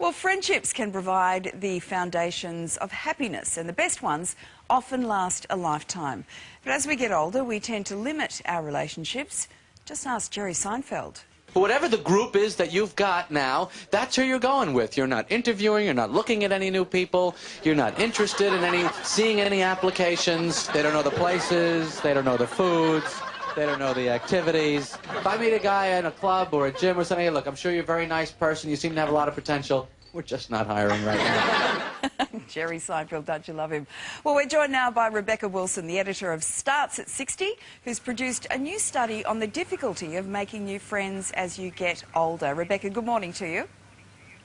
Well, friendships can provide the foundations of happiness, and the best ones often last a lifetime. But as we get older, we tend to limit our relationships. Just ask Jerry Seinfeld. But whatever the group is that you've got now, that's who you're going with. You're not interviewing, you're not looking at any new people, you're not interested in seeing any applications. They don't know the places, they don't know the foods, they don't know the activities. If I meet a guy in a club or a gym or something, hey, look, I'm sure you're a very nice person, you seem to have a lot of potential. We're just not hiring right now. Jerry Seinfeld, don't you love him? Well, we're joined now by Rebecca Wilson, the editor of Starts at 60, who's produced a new study on the difficulty of making new friends as you get older. Rebecca, good morning to you.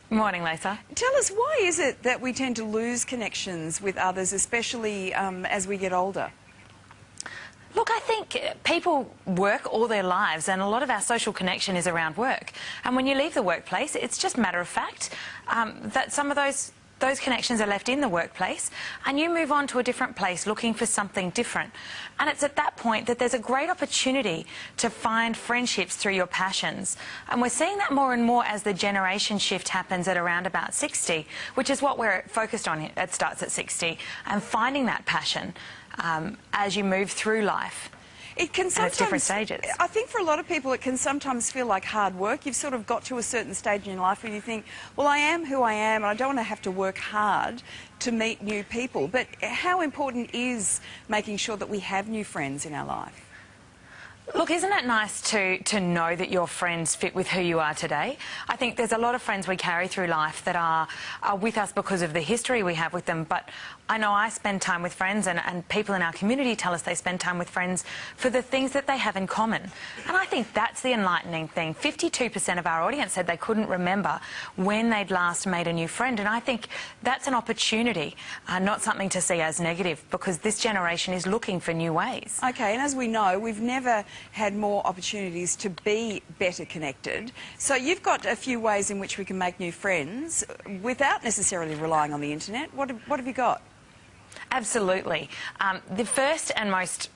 Morning, Lisa. Tell us, why is it that we tend to lose connections with others, especially as we get older? Look, I think people work all their lives, and a lot of our social connection is around work. And when you leave the workplace, it's just matter of fact that some of those connections are left in the workplace, and you move on to a different place looking for something different. And it's at that point that there's a great opportunity to find friendships through your passions. And we're seeing that more and more as the generation shift happens at around about 60, which is what we're focused on at Starts at 60, and finding that passion as you move through life. It can sometimes, at different stages. I think for a lot of people it can sometimes feel like hard work. You've sort of got to a certain stage in your life where you think, well, I am who I am and I don't want to have to work hard to meet new people. But how important is making sure that we have new friends in our life? Look, isn't it nice to know that your friends fit with who you are today? I think there's a lot of friends we carry through life that are with us because of the history we have with them, but I know I spend time with friends, and people in our community tell us they spend time with friends for the things that they have in common. And I think that's the enlightening thing. 52% of our audience said they couldn't remember when they'd last made a new friend, and I think that's an opportunity, not something to see as negative, because this generation is looking for new ways. Okay, and as we know, we've never had more opportunities to be better connected. So you've got a few ways in which we can make new friends without necessarily relying on the internet. What have you got? Absolutely. The first and most,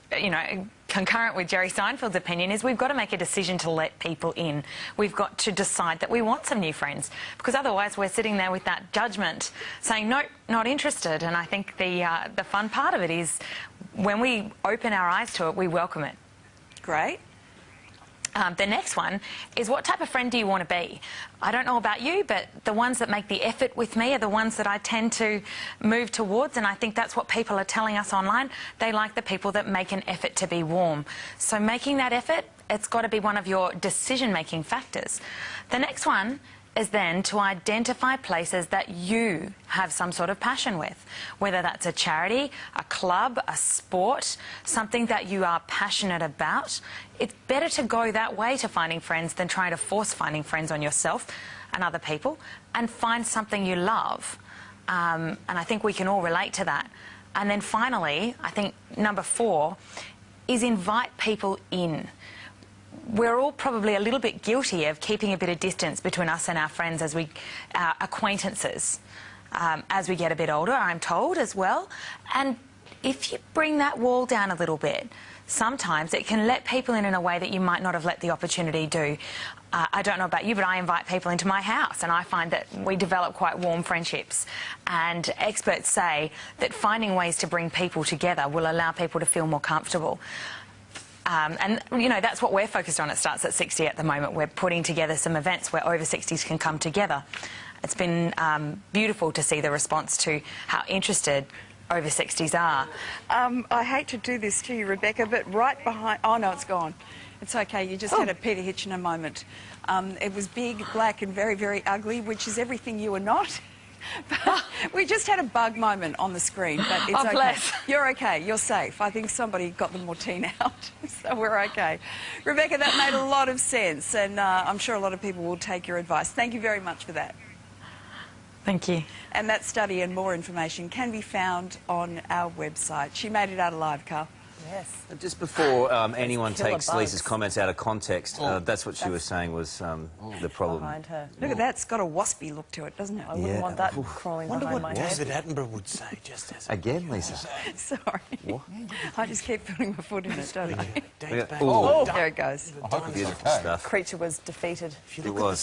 concurrent with Jerry Seinfeld's opinion is we've got to make a decision to let people in. We've got to decide that we want some new friends, because otherwise we're sitting there with that judgment saying, nope, not interested. And I think the fun part of it is when we open our eyes to it, we welcome it. Great. The next one is, what type of friend do you want to be? I don't know about you, but the ones that make the effort with me are the ones that I tend to move towards, and I think that's what people are telling us online. They like the people that make an effort to be warm. So making that effort, it's got to be one of your decision-making factors. The next one is then to identify places that you have some sort of passion with, whether that's a charity, a club, a sport, something that you are passionate about. It's better to go that way to finding friends than trying to force finding friends on yourself and other people, and find something you love. And I think we can all relate to that. And then finally, I think number 4 is invite people in. We're all probably a little bit guilty of keeping a bit of distance between us and our friends as our acquaintances. As we get a bit older, I'm told as well. And if you bring that wall down a little bit, sometimes it can let people in a way that you might not have let the opportunity do. I don't know about you, but I invite people into my house, and I find that we develop quite warm friendships. And experts say that finding ways to bring people together will allow people to feel more comfortable. And, that's what we're focused on at Starts at 60 at the moment. We're putting together some events where over 60s can come together. It's been beautiful to see the response to how interested over 60s are. I hate to do this to you, Rebecca, but right behind... Oh, no, it's gone. It's okay. You just had a Peter Hitchener moment. It was big, black and very, very ugly, which is everything you are not. But we just had a bug moment on the screen, but it's okay. Bless. You're okay. You're safe. I think somebody got the Mortine out, so we're okay. Rebecca, that made a lot of sense, and I'm sure a lot of people will take your advice. Thank you very much for that. Thank you. And that study and more information can be found on our website. She made it out alive, Carl. Yes. Just before anyone takes Lisa's comments out of context, that's what she was saying was the problem. Behind her. Look at that, it's got a waspy look to it, doesn't it? I wouldn't want that crawling behind my head. Wonder what David Attenborough would say, just as... Again, Lisa? Sorry. What? I just keep putting my foot in it, don't I? Dave's back. There it goes. Beautiful stuff. Creature was defeated. It was.